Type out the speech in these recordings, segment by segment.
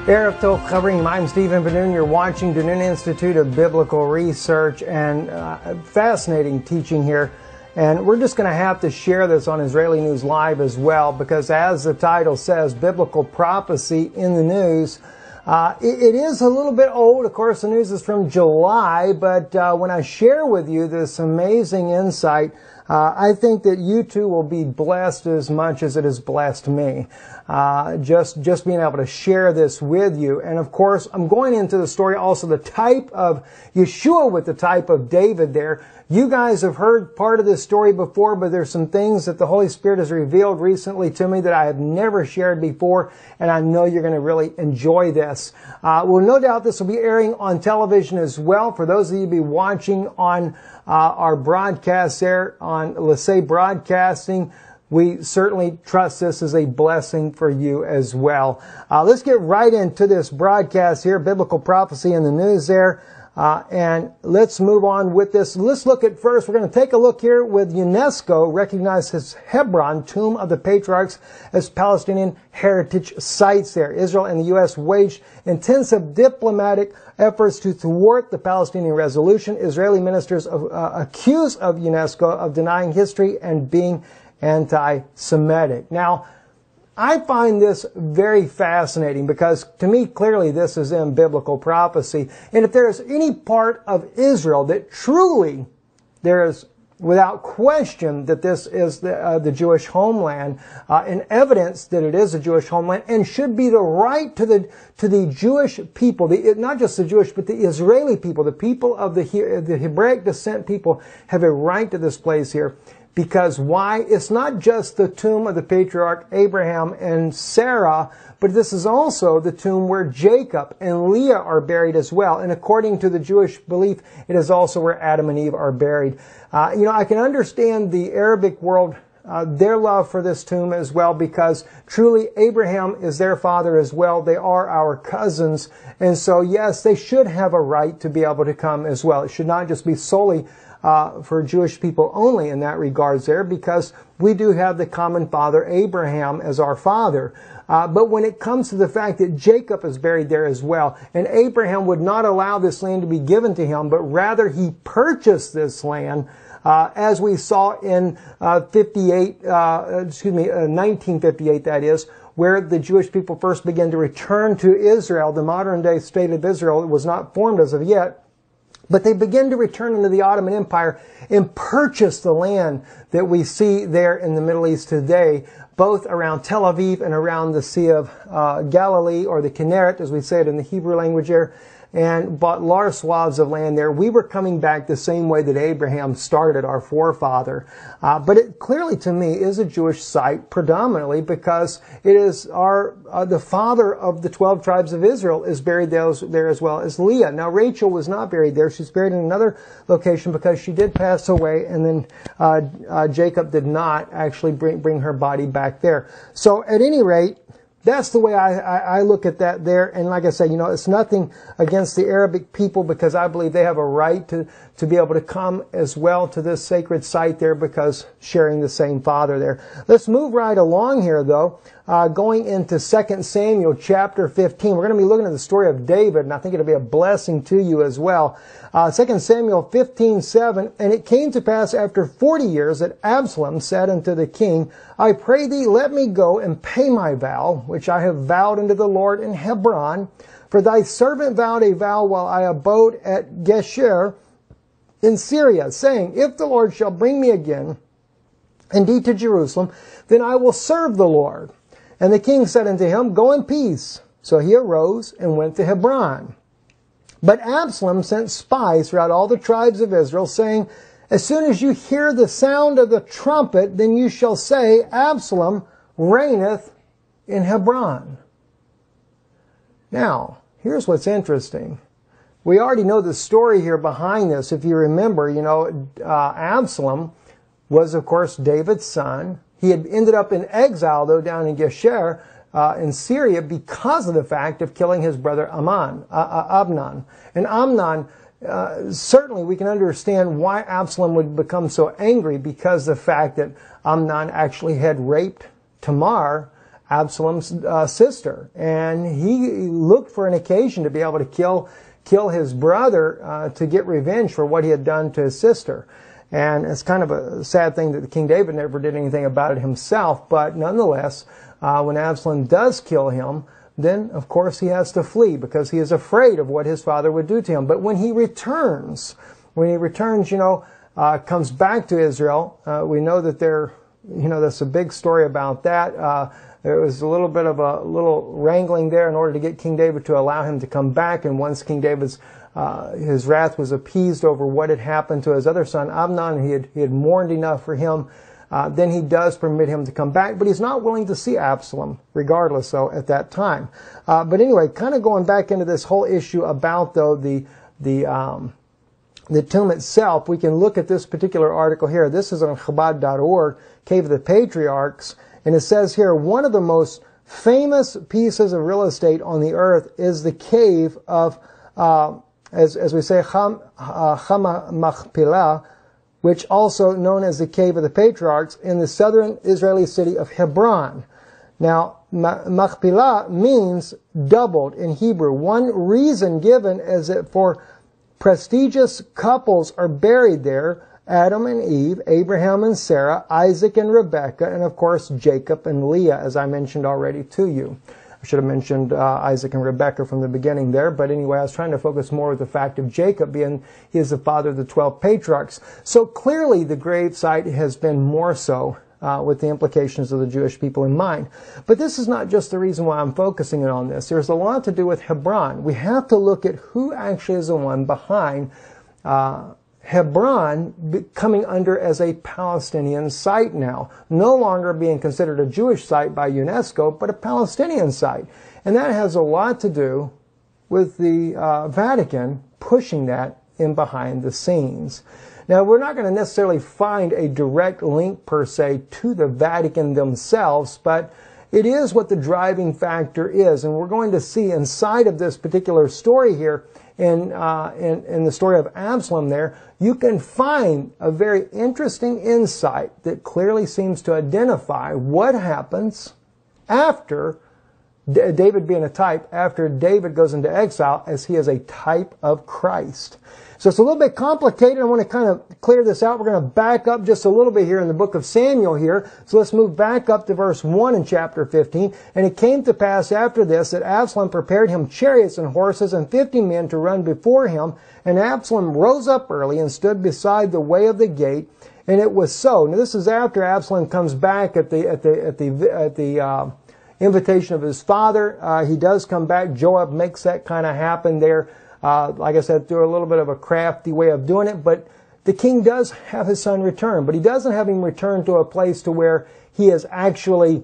Erev Tov Chavrim. I'm Stephen Ben-Nun. You're watching the Nun Institute of Biblical Research, and fascinating teaching here. And we're just going to have to share this on Israeli News Live as well, because as the title says, biblical prophecy in the news. It is a little bit old. Of course, the news is from July, but when I share with you this amazing insight, I think that you too will be blessed as much as it has blessed me. Just being able to share this with you. And of course, I'm going into the story also the type of Yeshua with the type of David there. You guys have heard part of this story before, but there's some things that the Holy Spirit has revealed recently to me that I have never shared before, and I know you're going to really enjoy this. Well, no doubt this will be airing on television as well. For those of you be watching on our broadcast there on Let's Say Broadcasting, we certainly trust this is a blessing for you as well. Let's get right into this broadcast here, Biblical Prophecy in the News there. And let's move on with this. Let's look at first, we're going to take a look here with UNESCO recognizes Hebron, Tomb of the Patriarchs, as Palestinian heritage sites there. Israel and the U.S. waged intensive diplomatic efforts to thwart the Palestinian resolution. Israeli ministers accuse of UNESCO of denying history and being anti-Semitic. Now, I find this very fascinating because to me, clearly, this is in biblical prophecy. And if there is any part of Israel that truly there is without question that this is the Jewish homeland, and evidence that it is a Jewish homeland and should be the right to the Jewish people, not just the Jewish, but the Israeli people, the people of the Hebraic descent people have a right to this place here. Because why? It's not just the tomb of the patriarch Abraham and Sarah, but this is also the tomb where Jacob and Leah are buried as well. And according to the Jewish belief, it is also where Adam and Eve are buried. I can understand the Arabic world, their love for this tomb as well, because truly Abraham is their father as well. They are our cousins. And so, yes, they should have a right to be able to come as well. It should not just be solely for Jewish people only in that regards there, because we do have the common father Abraham as our father. But when it comes to the fact that Jacob is buried there as well, and Abraham would not allow this land to be given to him, but rather he purchased this land, as we saw in 1958 that is, where the Jewish people first began to return to Israel. The modern day state of Israel was not formed as of yet. But they begin to return into the Ottoman Empire and purchase the land that we see there in the Middle East today, both around Tel Aviv and around the Sea of Galilee, or the Kinneret, as we say it in the Hebrew language there, and bought large swaths of land there. We were coming back the same way that Abraham started, our forefather. But it clearly, to me, is a Jewish site predominantly because it is the father of the 12 tribes of Israel is buried there as well as Leah. Now, Rachel was not buried there. She's buried in another location because she did pass away, and then Jacob did not actually bring her body back there. So, at any rate, that's the way I look at that there. And like I said, it's nothing against the Arabic people, because I believe they have a right to be able to come as well to this sacred site there, because sharing the same father there. Let's move right along here, though, going into 2 Samuel chapter 15. We're going to be looking at the story of David, and I think it'll be a blessing to you as well. 2 Samuel 15:7, and it came to pass after 40 years that Absalom said unto the king, I pray thee, let me go and pay my vow, which I have vowed unto the Lord in Hebron. For thy servant vowed a vow while I abode at Gesher in Syria, saying, if the Lord shall bring me again, indeed to Jerusalem, then I will serve the Lord. And the king said unto him, go in peace. So he arose and went to Hebron. But Absalom sent spies throughout all the tribes of Israel, saying, as soon as you hear the sound of the trumpet, then you shall say, Absalom reigneth in Hebron. Now, here's what's interesting. We already know the story here behind this. If you remember, Absalom was, of course, David's son. He had ended up in exile, though, down in Gesher in Syria because of the fact of killing his brother Amnon. And Amnon, certainly we can understand why Absalom would become so angry, because the fact that Amnon actually had raped Tamar Absalom's sister, and he looked for an occasion to be able to kill his brother to get revenge for what he had done to his sister. And it's kind of a sad thing that King David never did anything about it himself, but nonetheless, when Absalom does kill him, then of course he has to flee because he is afraid of what his father would do to him. But when he returns, comes back to Israel, we know that that's a big story about that. There was a little bit of a little wrangling there in order to get King David to allow him to come back. And once King David's his wrath was appeased over what had happened to his other son Amnon, he had mourned enough for him. Then he does permit him to come back, but he's not willing to see Absalom, regardless, though, at that time. But anyway, kind of going back into this whole issue about, though, the tomb itself, we can look at this particular article here. This is on Chabad.org, Cave of the Patriarchs, and it says here, one of the most famous pieces of real estate on the earth is the cave of, as we say, Chama Machpelah, which also known as the Cave of the Patriarchs, in the southern Israeli city of Hebron. Now, Machpelah means doubled in Hebrew. One reason given is that for prestigious couples are buried there: Adam and Eve, Abraham and Sarah, Isaac and Rebekah, and of course Jacob and Leah, as I mentioned already to you. I should have mentioned Isaac and Rebekah from the beginning there, but anyway, I was trying to focus more with the fact of Jacob being, he is the father of the 12 patriarchs. So clearly the grave site has been more so with the implications of the Jewish people in mind. But this is not just the reason why I'm focusing on this. There's a lot to do with Hebron. We have to look at who actually is the one behind Hebron coming under as a Palestinian site now, no longer being considered a Jewish site by UNESCO, but a Palestinian site. And that has a lot to do with the Vatican pushing that in behind the scenes. Now, we're not going to necessarily find a direct link per se to the Vatican themselves, but it is what the driving factor is. And we're going to see inside of this particular story here, in the story of Absalom there, you can find a very interesting insight that clearly seems to identify what happens after David being a type, after David goes into exile, as he is a type of Christ. So it's a little bit complicated. I want to kind of clear this out. We're going to back up just a little bit here in the book of Samuel here. So let's move back up to verse 1 in chapter 15. And it came to pass after this that Absalom prepared him chariots and horses and 50 men to run before him. And Absalom rose up early and stood beside the way of the gate. And it was so. Now this is after Absalom comes back at the invitation of his father. He does come back. Joab makes that kind of happen there. Like I said, through a little bit of a crafty way of doing it, but the king does have his son return, but he doesn't have him return to a place to where he is actually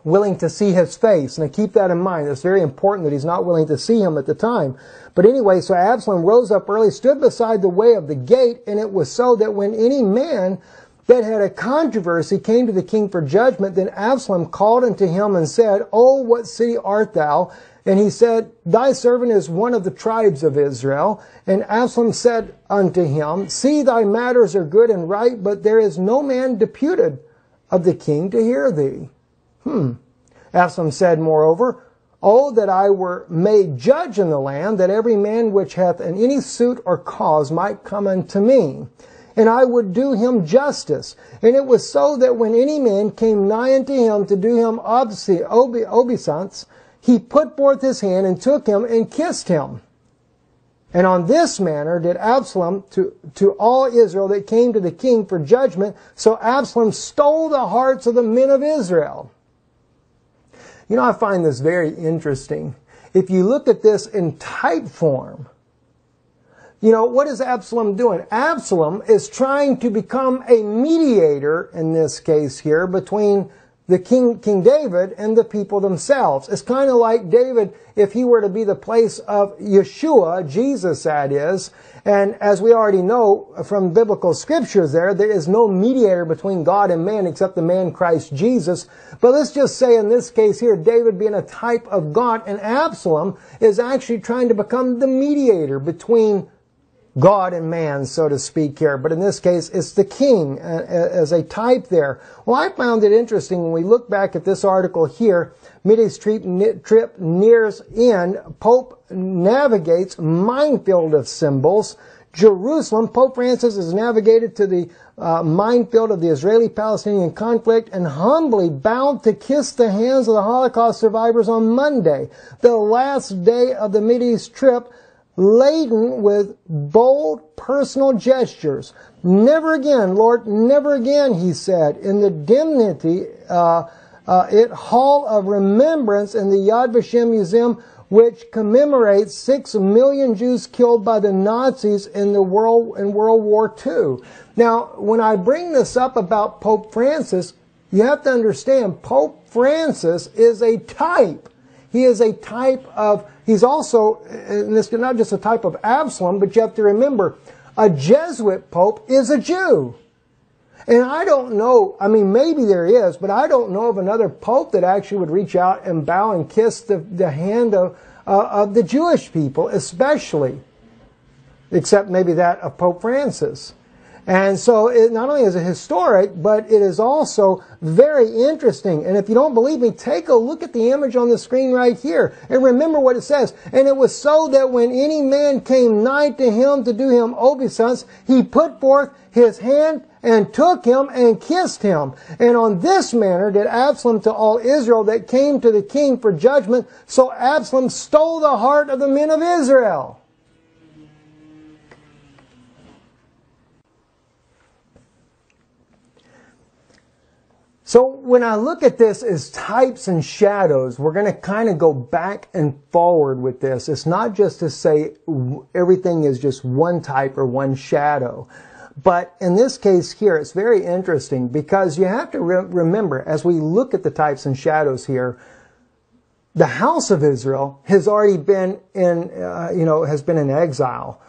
willing to see his face. And keep that in mind. It's very important that he's not willing to see him at the time. But anyway, so Absalom rose up early, stood beside the way of the gate, and it was so that when any man that had a controversy came to the king for judgment, then Absalom called unto him and said, O what city art thou? And he said, Thy servant is one of the tribes of Israel. And Absalom said unto him, See, thy matters are good and right, but there is no man deputed of the king to hear thee. Absalom said, moreover, O that I were made judge in the land, that every man which hath in any suit or cause might come unto me, and I would do him justice. And it was so that when any man came nigh unto him to do him obeisance, he put forth his hand and took him and kissed him. And on this manner did Absalom to all Israel that came to the king for judgment. So Absalom stole the hearts of the men of Israel. You know, I find this very interesting. If you look at this in type form, you know, what is Absalom doing? Absalom is trying to become a mediator, in this case here, between the King David and the people themselves. It's kind of like David, if he were to be the place of Yeshua, Jesus that is, and as we already know from biblical scriptures there is no mediator between God and man except the man Christ Jesus. But let's just say in this case here, David being a type of God, and Absalom is actually trying to become the mediator between God and man, so to speak here. But in this case, it's the king as a type there. Well, I found it interesting when we look back at this article here. Mideast trip nears end. Pope navigates minefield of symbols. Jerusalem. Pope Francis has navigated to the minefield of the Israeli-Palestinian conflict and humbly bowed to kiss the hands of the Holocaust survivors on Monday, the last day of the Mideast trip, laden with bold personal gestures. Never again, Lord, never again, he said, in the dimity hall of remembrance in the Yad Vashem Museum, which commemorates 6 million Jews killed by the Nazis in World War II. Now, when I bring this up about Pope Francis, you have to understand Pope Francis is a type. He is a type of, he's also, and this is not just a type of Absalom, but you have to remember, a Jesuit Pope is a Jew. And I don't know, I mean, maybe there is, but I don't know of another Pope that actually would reach out and bow and kiss the hand of the Jewish people, especially, except maybe that of Pope Francis. And so it not only is it historic, but it is also very interesting. And if you don't believe me, take a look at the image on the screen right here. And remember what it says. And it was so that when any man came nigh to him to do him obeisance, he put forth his hand and took him and kissed him. And on this manner did Absalom to all Israel that came to the king for judgment. So Absalom stole the heart of the men of Israel. So when I look at this as types and shadows, we're going to kind of go back and forward with this. It's not just to say everything is just one type or one shadow. But in this case here, it's very interesting because you have to remember, as we look at the types and shadows here, the house of Israel has already been has been in exile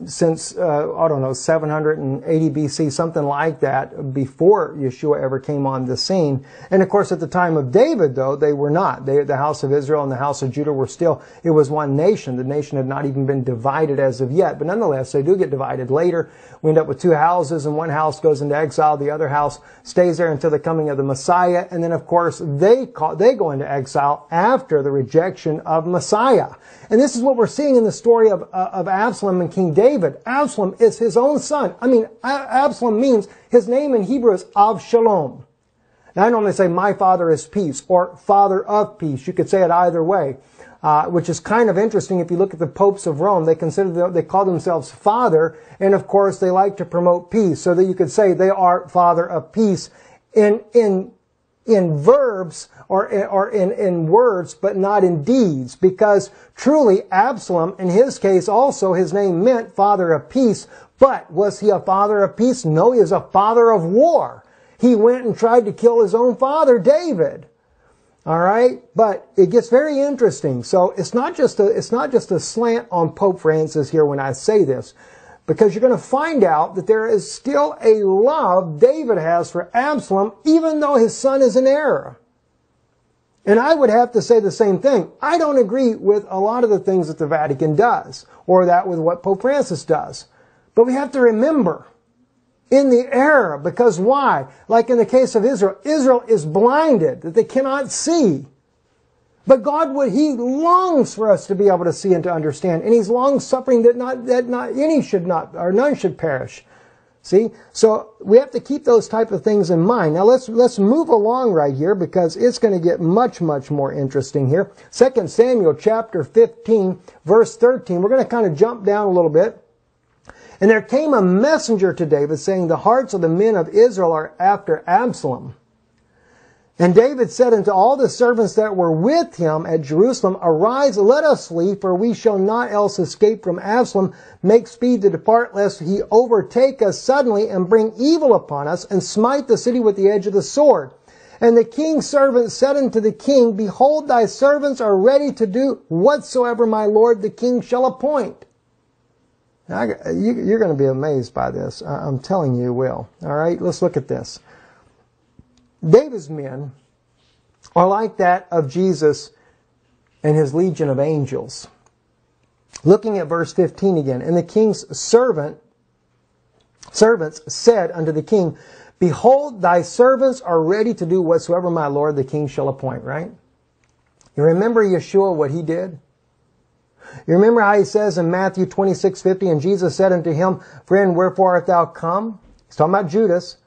since, 780 BC, something like that, before Yeshua ever came on the scene. And of course, at the time of David, though, they were not. The house of Israel and the house of Judah were still, it was one nation. The nation had not even been divided as of yet. But nonetheless, they do get divided later. We end up with 2 houses, and one house goes into exile. The other house stays there until the coming of the Messiah. And then, of course, they go into exile after the rejection of Messiah. And this is what we're seeing in the story of Absalom and King David. Absalom is his own son. I mean, Absalom means, his name in Hebrew is Avshalom. Now, I normally say, my father is peace, or father of peace. You could say it either way, which is kind of interesting if you look at the popes of Rome. They call themselves father, and of course, they like to promote peace, so that you could say they are father of peace in verbs or in words, but not in deeds, because truly Absalom, in his case also, his name meant father of peace. But was he a father of peace? No, he is a father of war. He went and tried to kill his own father, David. All right, but it gets very interesting. So it's not just a slant on Pope Francis here when I say this, because you're going to find out that there is still a love David has for Absalom, even though his son is in error. And I would have to say the same thing. I don't agree with a lot of the things that the Vatican does, or that with what Pope Francis does. But we have to remember, in the error, because why? Like in the case of Israel, Israel is blinded, that they cannot see. But God He longs for us to be able to see and to understand. And He's long-suffering that not any should not, or none should perish. See? So we have to keep those type of things in mind. Now let's move along right here, because it's going to get much, much more interesting here. 2 Samuel chapter 15, verse 13. We're going to kind of jump down a little bit. And there came a messenger to David, saying, the hearts of the men of Israel are after Absalom. And David said unto all the servants that were with him at Jerusalem, arise, let us flee, for we shall not else escape from Absalom. Make speed to depart, lest he overtake us suddenly and bring evil upon us, and smite the city with the edge of the sword. And the king's servant said unto the king, behold, thy servants are ready to do whatsoever my lord the king shall appoint. Now, you're going to be amazed by this. I'm telling you will. All right, let's look at this. David's men are like that of Jesus and his legion of angels. Looking at verse 15 again. And the king's servants said unto the king, Behold, thy servants are ready to do whatsoever my lord the king shall appoint, right? You remember Yeshua, what he did? You remember how he says in Matthew 26:50, and Jesus said unto him, Friend, wherefore art thou come? He's talking about Judas.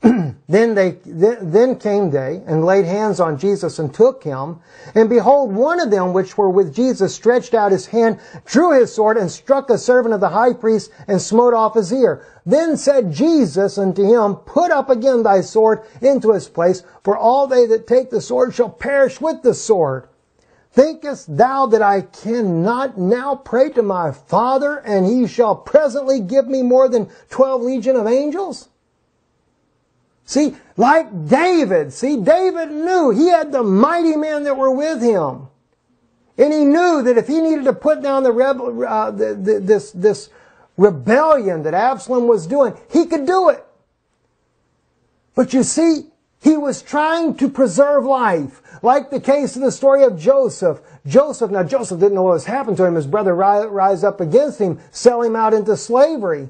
Then came they and laid hands on Jesus and took him. And behold, one of them which were with Jesus stretched out his hand, drew his sword, and struck a servant of the high priest, and smote off his ear. Then said Jesus unto him, Put up again thy sword into his place, for all they that take the sword shall perish with the sword. Thinkest thou that I cannot now pray to my Father, and he shall presently give me more than 12 legion of angels? See, like David, David knew he had the mighty men that were with him. And he knew that if he needed to put down this rebellion that Absalom was doing, he could do it. But you see, he was trying to preserve life. Like the case of the story of Joseph. Joseph didn't know what was happening to him. His brother rise up against him, sell him out into slavery.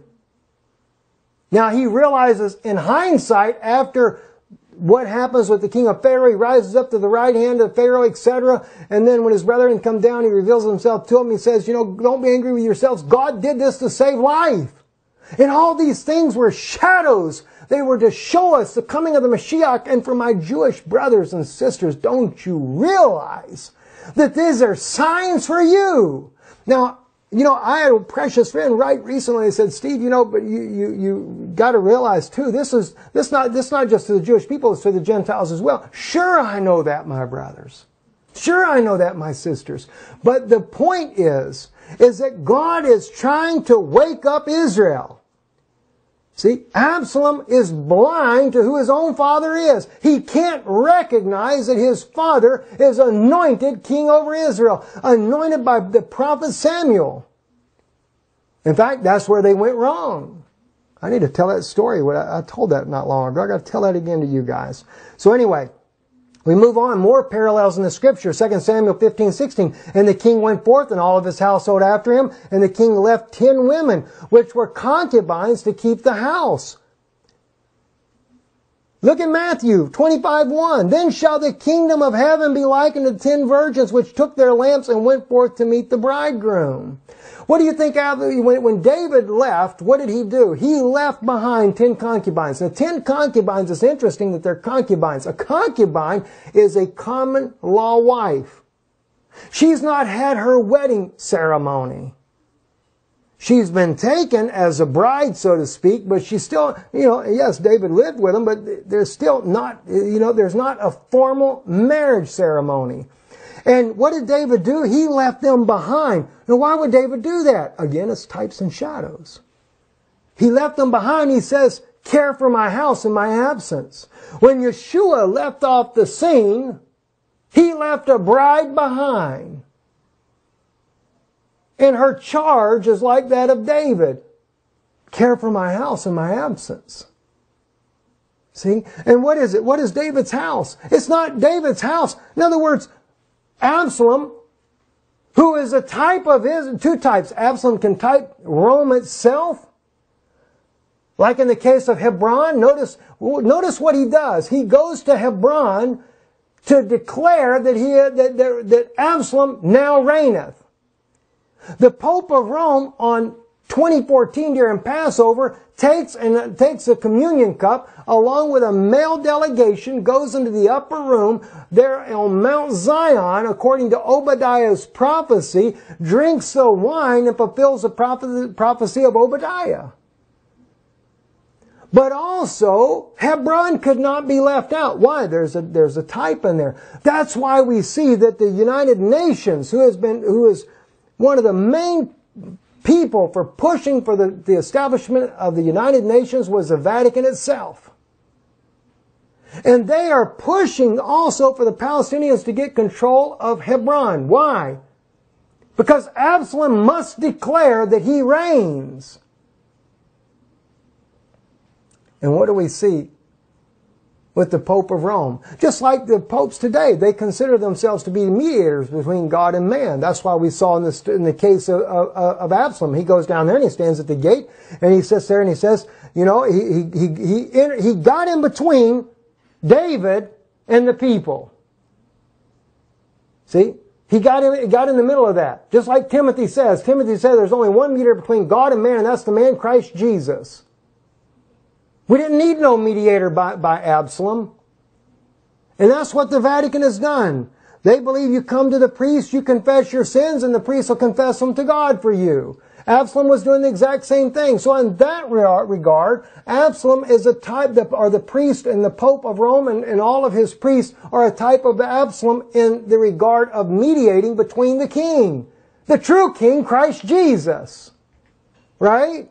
Now he realizes in hindsight, after what happens with the king of Pharaoh, he rises up to the right hand of Pharaoh, etc. And then when his brethren come down, he reveals himself to him. He says, don't be angry with yourselves. God did this to save life. And all these things were shadows. They were to show us the coming of the Mashiach. And for my Jewish brothers and sisters, don't you realize that these are signs for you? Now, I had a precious friend right recently who said, Steve, but you got to realize too, this not just to the Jewish people, it's to the Gentiles as well. Sure, I know that, my brothers. Sure, I know that, my sisters. But the point is that God is trying to wake up Israel. See, Absalom is blind to who his own father is. He can't recognize that his father is anointed king over Israel, anointed by the prophet Samuel. In fact, that's where they went wrong. I need to tell that story. I told that not long ago. I got to tell that again to you guys. So anyway, we move on. More parallels in the scripture. 2 Samuel 15:16. And the king went forth and all of his household after him. And the king left 10 women, which were concubines, to keep the house. Look at Matthew 25:1. Then shall the kingdom of heaven be likened to 10 virgins, which took their lamps and went forth to meet the bridegroom. What do you think, when David left, what did he do? He left behind 10 concubines. Now, 10 concubines, it's interesting that they're concubines. A concubine is a common law wife. She's not had her wedding ceremony. She's been taken as a bride, so to speak, but she's still, yes, David lived with him, but there's still not, there's not a formal marriage ceremony. And what did David do? He left them behind. Now, why would David do that? Again, it's types and shadows. He left them behind. He says, care for my house in my absence. When Yeshua left off the scene, he left a bride behind. And her charge is like that of David. Care for my house in my absence. See? And what is it? What is David's house? It's not David's house. In other words, Absalom, who is a type of two types. Absalom can type Rome itself. Like in the case of Hebron, notice what he does. He goes to Hebron to declare that Absalom now reigneth. The Pope of Rome on 2014 during Passover takes a communion cup along with a male delegation, goes into the upper room there on Mount Zion, according to Obadiah's prophecy, drinks the wine and fulfills the prophecy of Obadiah. But also, Hebron could not be left out. Why? There's a type in there. That's why we see that the United Nations, who is one of the main people for pushing for the establishment of the United Nations, was the Vatican itself. And they are pushing also for the Palestinians to get control of Hebron. Why? Because Absalom must declare that he reigns. And what do we see? with the Pope of Rome. Just like the popes today, they consider themselves to be mediators between God and man. That's why we saw in the case of Absalom. He goes down there and he stands at the gate and he sits there and he says, you know, he got in between David and the people. See? He got in the middle of that. Just like Timothy says. Timothy says there's only one mediator between God and man, and that's the man Christ Jesus. We didn't need no mediator by Absalom. And that's what the Vatican has done. They believe you come to the priest, you confess your sins, and the priest will confess them to God for you. Absalom was doing the exact same thing. So in that regard, Absalom is a type, or the priest and the Pope of Rome and all of his priests are a type of Absalom in the regard of mediating between the king. The true king, Christ Jesus. Right?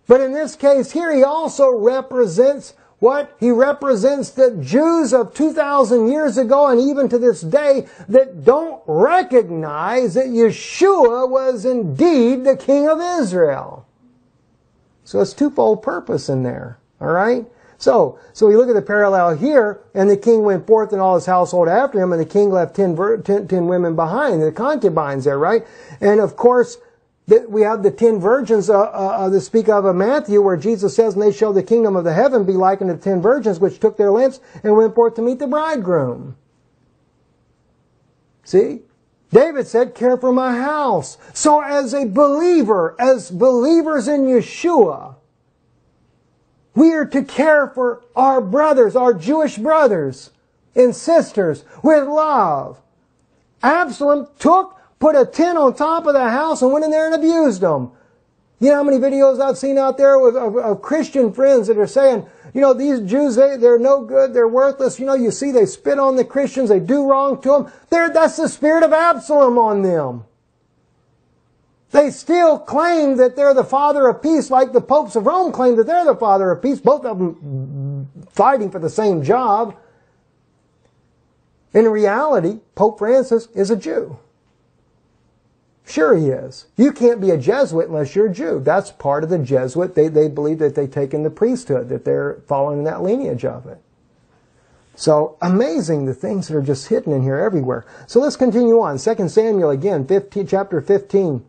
But in this case here, he also represents what? He represents the Jews of 2,000 years ago and even to this day that don't recognize that Yeshua was indeed the King of Israel. So it's twofold purpose in there. Alright? So we look at the parallel here, and the king went forth and all his household after him, and the king left 10 women behind, the concubines there, right? And of course, we have the 10 virgins that speak of Matthew, where Jesus says, and they shall the kingdom of the heaven be likened to 10 virgins which took their lamps and went forth to meet the bridegroom. See? David said, care for my house. So as a believer, as believers in Yeshua, we are to care for our brothers, our Jewish brothers and sisters with love. Absalom put a tent on top of the house and went in there and abused them. You know how many videos I've seen out there of Christian friends that are saying, you know, these Jews, they're no good, they're worthless. You know, you see they spit on the Christians, they do wrong to them. That's the spirit of Absalom on them. They still claim that they're the father of peace, like the popes of Rome claim that they're the father of peace, both of them fighting for the same job. In reality, Pope Francis is a Jew. Sure he is. You can't be a Jesuit unless you're a Jew. That's part of the Jesuit. They believe that they take in the priesthood, that they're following that lineage of it. So amazing the things that are just hidden in here everywhere. So let's continue on. 2 Samuel again, chapter 15.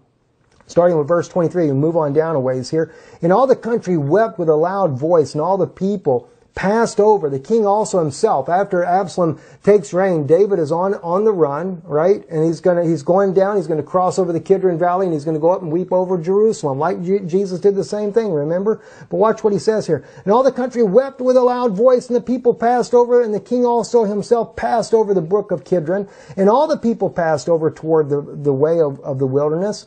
Starting with verse 23, and move on down a ways here. And all the country wept with a loud voice, and all the people passed over. The king also himself. After Absalom takes reign, David is on the run, right? And he's going down, he's going to cross over the Kidron Valley, and he's going to go up and weep over Jerusalem, like Jesus did the same thing, remember? But watch what he says here. And all the country wept with a loud voice, and the people passed over, and the king also himself passed over the brook of Kidron, and all the people passed over toward the way of the wilderness.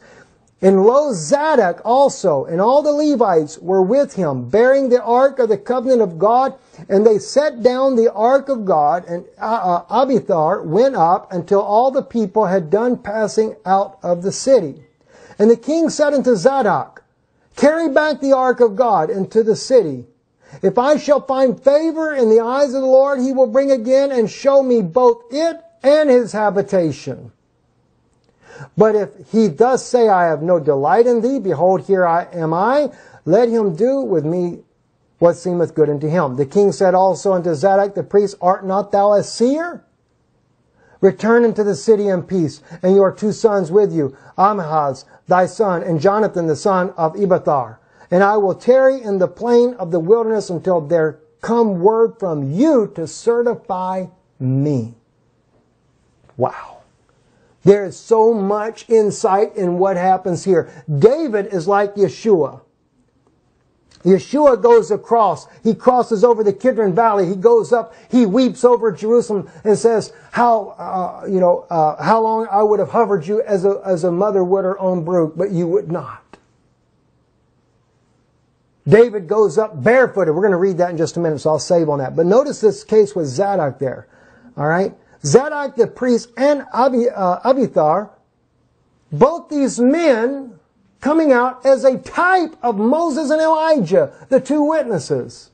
And lo, Zadok also, and all the Levites were with him, bearing the ark of the covenant of God. And they set down the ark of God, and Abiathar went up until all the people had done passing out of the city. And the king said unto Zadok, carry back the ark of God into the city. If I shall find favor in the eyes of the Lord, he will bring again and show me both it and his habitation. But if he thus say, I have no delight in thee, behold, here am I, let him do with me what seemeth good unto him. The king said also unto Zadok the priest, art not thou a seer? Return into the city in peace, and your 2 sons with you, Ahaz thy son, and Jonathan the son of Abiathar. And I will tarry in the plain of the wilderness until there come word from you to certify me. Wow. There is so much insight in what happens here. David is like Yeshua. Yeshua goes across. He crosses over the Kidron Valley. He goes up. He weeps over Jerusalem and says, how long I would have hovered you as a mother would her own brood, but you would not. David goes up barefooted. We're going to read that in just a minute, so I'll save on that. But notice this case with Zadok there. All right? Zadok the priest and Abiathar, both these men coming out as a type of Moses and Elijah, the 2 witnesses.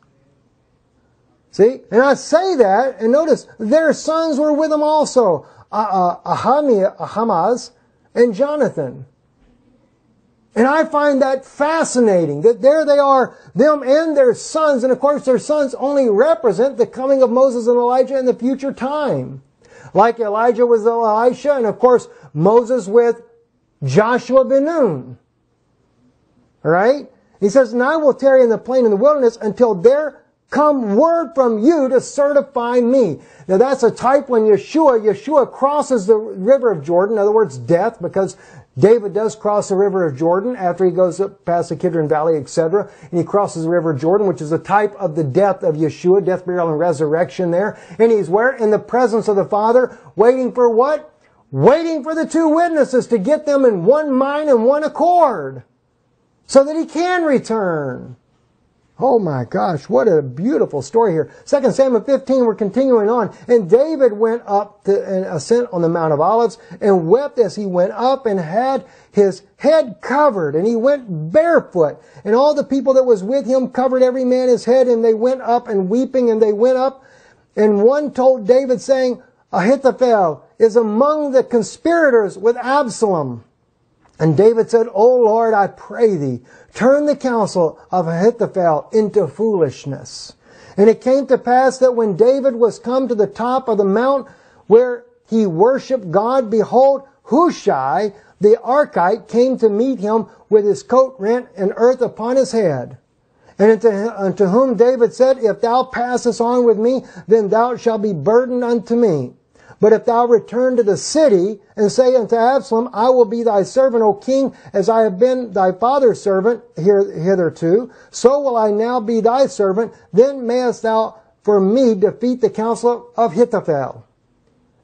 See? And I say that, and notice, their sons were with them also, Ahamaz and Jonathan. And I find that fascinating, that there they are, them and their sons, and of course their sons only represent the coming of Moses and Elijah in the future time. Like Elijah with Elisha, and of course Moses with Joshua ben Nun. Alright? He says, and I will tarry in the plain in the wilderness until there come word from you to certify me. Now that's a type when Yeshua crosses the river of Jordan, in other words, death, because David does cross the river of Jordan after he goes up past the Kidron Valley, etc. And he crosses the river of Jordan, which is a type of the death of Yeshua, death, burial, and resurrection there. And he's where? In the presence of the Father, waiting for what? Waiting for the two witnesses to get them in one mind and one accord, so that he can return. Oh my gosh, what a beautiful story here. 2 Samuel 15, we're continuing on. And David went up to an ascent on the Mount of Olives and wept as he went up and had his head covered. And he went barefoot. And all the people that was with him covered every man his head. And they went up and weeping, and they went up. And one told David, saying, Ahithophel is among the conspirators with Absalom. And David said, O Lord, I pray thee, turn the counsel of Ahithophel into foolishness. And it came to pass that when David was come to the top of the mount where he worshipped God, behold, Hushai the Archite came to meet him with his coat rent and earth upon his head. And unto whom David said, If thou passest on with me, then thou shalt be burdened unto me. But if thou return to the city and say unto Absalom, I will be thy servant, O king, as I have been thy father's servant hitherto, so will I now be thy servant. Then mayest thou for me defeat the counsel of Ahithophel.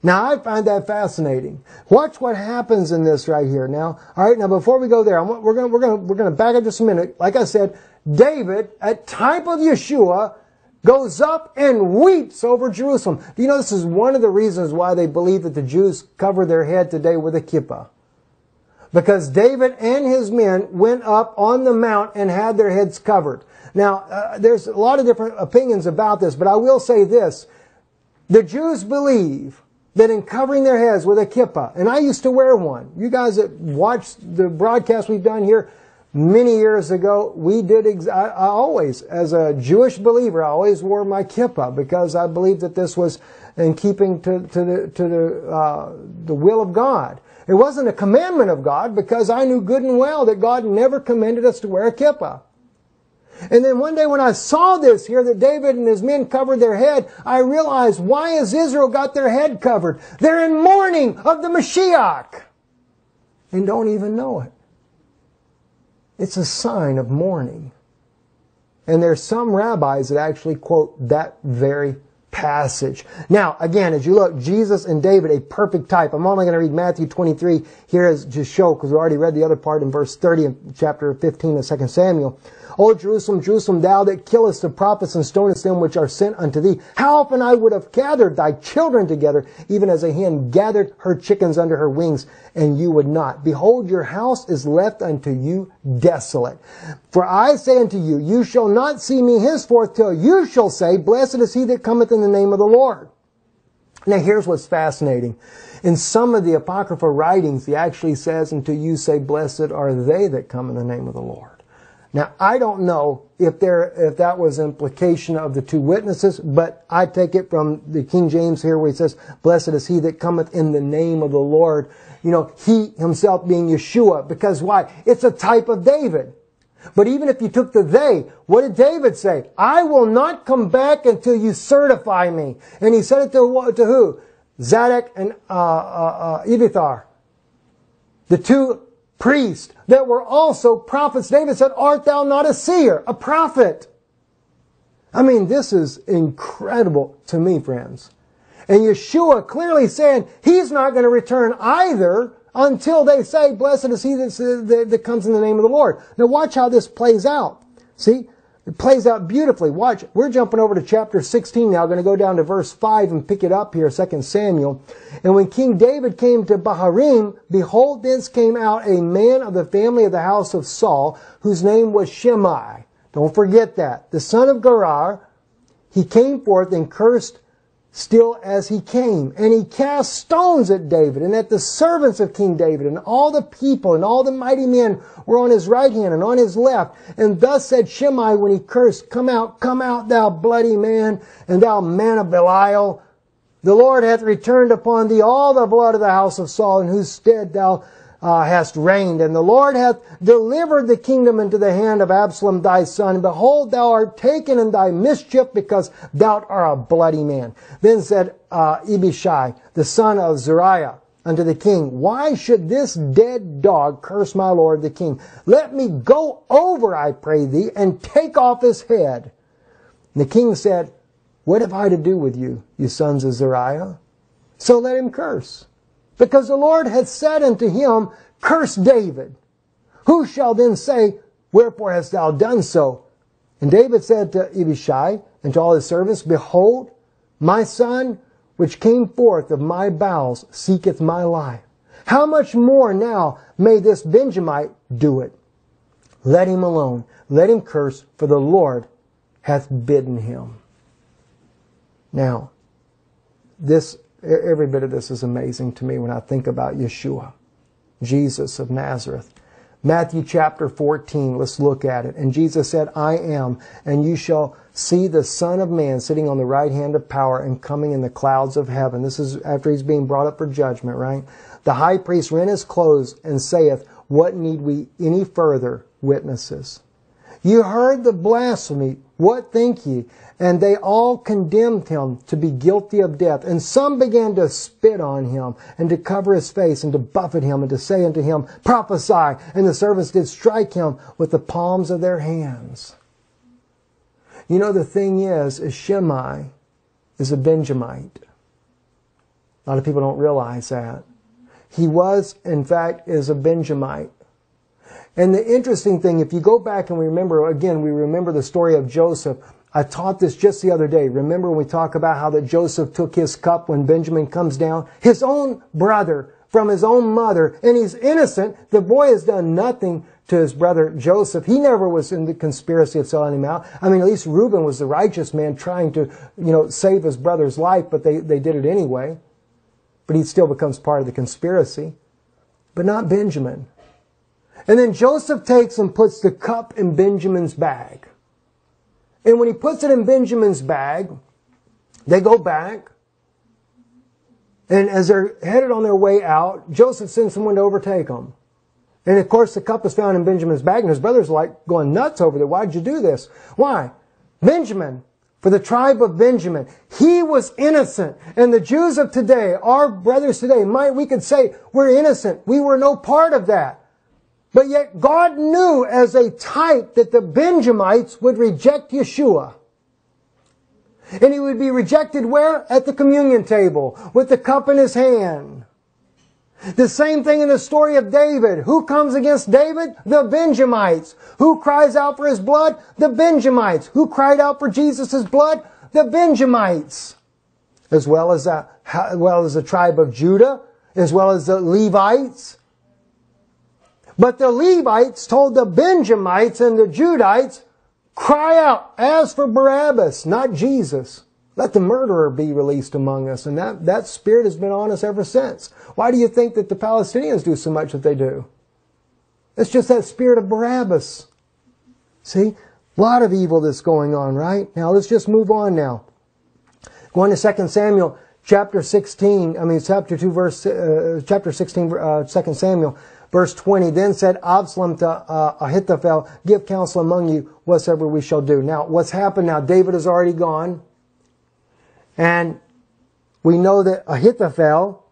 Now I find that fascinating. Watch what happens in this right here. Now, all right. Now before we go there, we're going to back up just a minute. Like I said, David, at type of Yeshua, goes up and weeps over Jerusalem. Do you know this is one of the reasons why they believe that the Jews cover their head today with a kippah? Because David and his men went up on the mount and had their heads covered. Now, there's a lot of different opinions about this, but I will say this. The Jews believe that in covering their heads with a kippah, and I used to wear one. You guys that watched the broadcast we've done here, many years ago, we did. I always, as a Jewish believer, I always wore my kippah because I believed that this was in keeping to the will of God. It wasn't a commandment of God because I knew good and well that God never commanded us to wear a kippah. And then one day when I saw this here, that David and his men covered their head, I realized, why has Israel got their head covered? They're in mourning of the Mashiach and don't even know it. It's a sign of mourning. And there's some rabbis that actually quote that very passage. Now, again, as you look, Jesus and David, a perfect type. I'm only going to read Matthew 23 here as to show, because we already read the other part in verse 30 of chapter 15 of 2 Samuel. O Jerusalem, Jerusalem, thou that killest the prophets and stonest them which are sent unto thee, how often I would have gathered thy children together, even as a hen gathered her chickens under her wings, and you would not. Behold, your house is left unto you desolate. For I say unto you, you shall not see me henceforth till you shall say, Blessed is he that cometh in the name of the Lord. Now here's what's fascinating. In some of the apocryphal writings, he actually says, until you say, Blessed are they that come in the name of the Lord. Now, I don't know if that was implication of the two witnesses, but I take it from the King James here where he says, Blessed is he that cometh in the name of the Lord. You know, he himself being Yeshua. Because why? It's a type of David. But even if you took the they, what did David say? I will not come back until you certify me. And he said it to who? Zadok and Abiathar. The two priests that were also prophets. David said, art thou not a seer, a prophet? I mean, this is incredible to me, friends. And Yeshua clearly saying he's not going to return either until they say, Blessed is he that comes in the name of the Lord. Now watch how this plays out. See? It plays out beautifully. Watch. We're jumping over to chapter 16 now. Going to go down to verse 5 and pick it up here, 2 Samuel. And when King David came to Baharim, behold, thence came out a man of the family of the house of Saul, whose name was Shimei. Don't forget that. The son of Gerar. He came forth and cursed still as he came. And he cast stones at David and at the servants of King David, and all the people and all the mighty men were on his right hand and on his left. And thus said Shimei when he cursed, come out, thou bloody man, and thou man of Belial. The Lord hath returned upon thee all the blood of the house of Saul, in whose stead thou hast reigned. And the Lord hath delivered the kingdom into the hand of Absalom thy son. And behold, thou art taken in thy mischief, because thou art a bloody man. Then said Abishai, the son of Zeruiah, unto the king, why should this dead dog curse my lord the king? Let me go over, I pray thee, and take off his head. And the king said, what have I to do with you, you sons of Zeruiah? So let him curse. Because the Lord hath said unto him, curse David. Who shall then say, wherefore hast thou done so? And David said to Abishai and to all his servants, behold, my son, which came forth of my bowels, seeketh my life. How much more now may this Benjamite do it? Let him alone. Let him curse, for the Lord hath bidden him. Now, every bit of this is amazing to me when I think about Yeshua, Jesus of Nazareth. Matthew chapter 14, let's look at it. And Jesus said, I am, and you shall see the Son of Man sitting on the right hand of power and coming in the clouds of heaven. This is after he's being brought up for judgment, right? The high priest rent his clothes and saith, what need we any further witnesses? You heard the blasphemy. What think ye? And they all condemned him to be guilty of death. And some began to spit on him, and to cover his face, and to buffet him, and to say unto him, prophesy. And the servants did strike him with the palms of their hands. You know, the thing is Shimei is a Benjamite. A lot of people don't realize that. He was, in fact, is a Benjamite. And the interesting thing, if you go back and we remember the story of Joseph. I taught this just the other day. Remember when we talk about how that Joseph took his cup when Benjamin comes down? His own brother from his own mother, and he's innocent. The boy has done nothing to his brother Joseph. He never was in the conspiracy of selling him out. I mean, at least Reuben was the righteous man trying to, save his brother's life, but they did it anyway. But he still becomes part of the conspiracy. But not Benjamin. And then Joseph takes and puts the cup in Benjamin's bag. And when he puts it in Benjamin's bag, they go back. And as they're headed on their way out, Joseph sends someone to overtake them. And of course, the cup is found in Benjamin's bag, and his brothers are like going nuts over there. Why'd you do this? Why? Benjamin, for the tribe of Benjamin, he was innocent. And the Jews of today, our brothers today, we could say we're innocent. We were no part of that. But yet God knew as a type that the Benjamites would reject Yeshua. And he would be rejected where? At the communion table, with the cup in his hand. The same thing in the story of David. Who comes against David? The Benjamites. Who cries out for his blood? The Benjamites. Who cried out for Jesus' blood? The Benjamites. As well as the tribe of Judah, as well as the Levites. But the Levites told the Benjamites and the Judites, cry out, as for Barabbas, not Jesus. Let the murderer be released among us. And that spirit has been on us ever since. Why do you think that the Palestinians do so much that they do? It's just that spirit of Barabbas. See? A lot of evil that's going on, right? Now let's just move on now. Going to 2 Samuel chapter 16, chapter 16, 2 Samuel. Verse 20, then said Absalom to Ahithophel, give counsel among you whatsoever we shall do. Now, what's happened now? David is already gone. And we know that Ahithophel,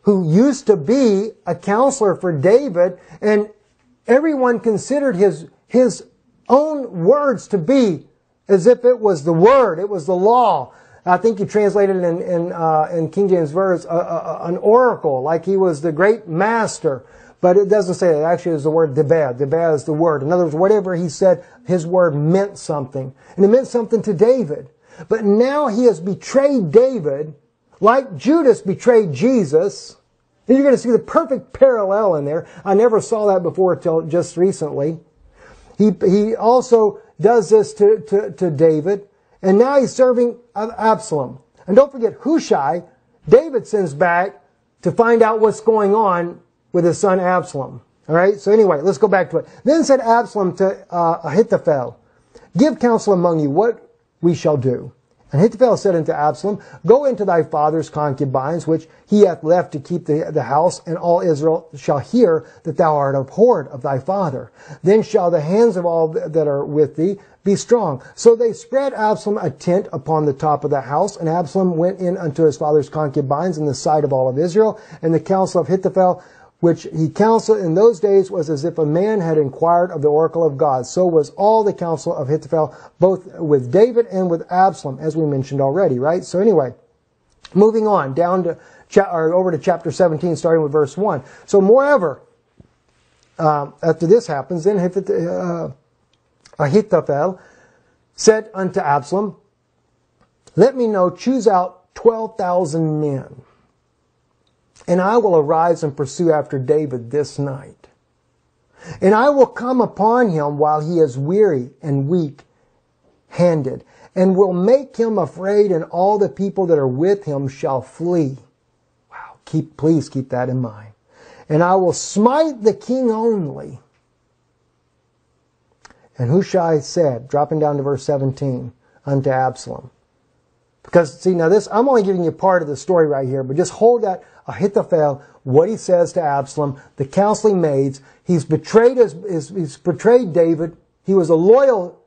who used to be a counselor for David, and everyone considered his own words to be as if it was the word, it was the law. I think you translated it in King James Version, an oracle, like he was the great master. But it doesn't say that. Actually, it's the word debeh. Debeh is the word. In other words, whatever he said, his word meant something. And it meant something to David. But now he has betrayed David, like Judas betrayed Jesus. And you're going to see the perfect parallel in there. I never saw that before until just recently. He also does this to David. And now he's serving Absalom. And don't forget, Hushai, David sends back to find out what's going on with his son Absalom. All right, so anyway, let's go back to it. Then said Absalom to Ahithophel, give counsel among you what we shall do. And Ahithophel said unto Absalom, go into thy father's concubines, which he hath left to keep the house, and all Israel shall hear that thou art abhorred of thy father. Then shall the hands of all that are with thee be strong. So they spread Absalom a tent upon the top of the house, and Absalom went in unto his father's concubines in the sight of all of Israel. And the counsel of Ahithophel, which he counseled in those days, was as if a man had inquired of the oracle of God. So was all the counsel of Ahithophel, both with David and with Absalom, as we mentioned already, right? So anyway, moving on down to over to chapter 17, starting with verse 1. So moreover, after this happens, then Ahithophel said unto Absalom, let me know, choose out 12,000 men, and I will arise and pursue after David this night. And I will come upon him while he is weary and weak-handed, and will make him afraid, and all the people that are with him shall flee. Wow, please keep that in mind. And I will smite the king only. And Hushai said, dropping down to verse 17, unto Absalom. Because, see, now this, I'm only giving you part of the story right here, but just hold that Ahithophel, what he says to Absalom, the counsel he made. He's betrayed he's betrayed David. He was a loyal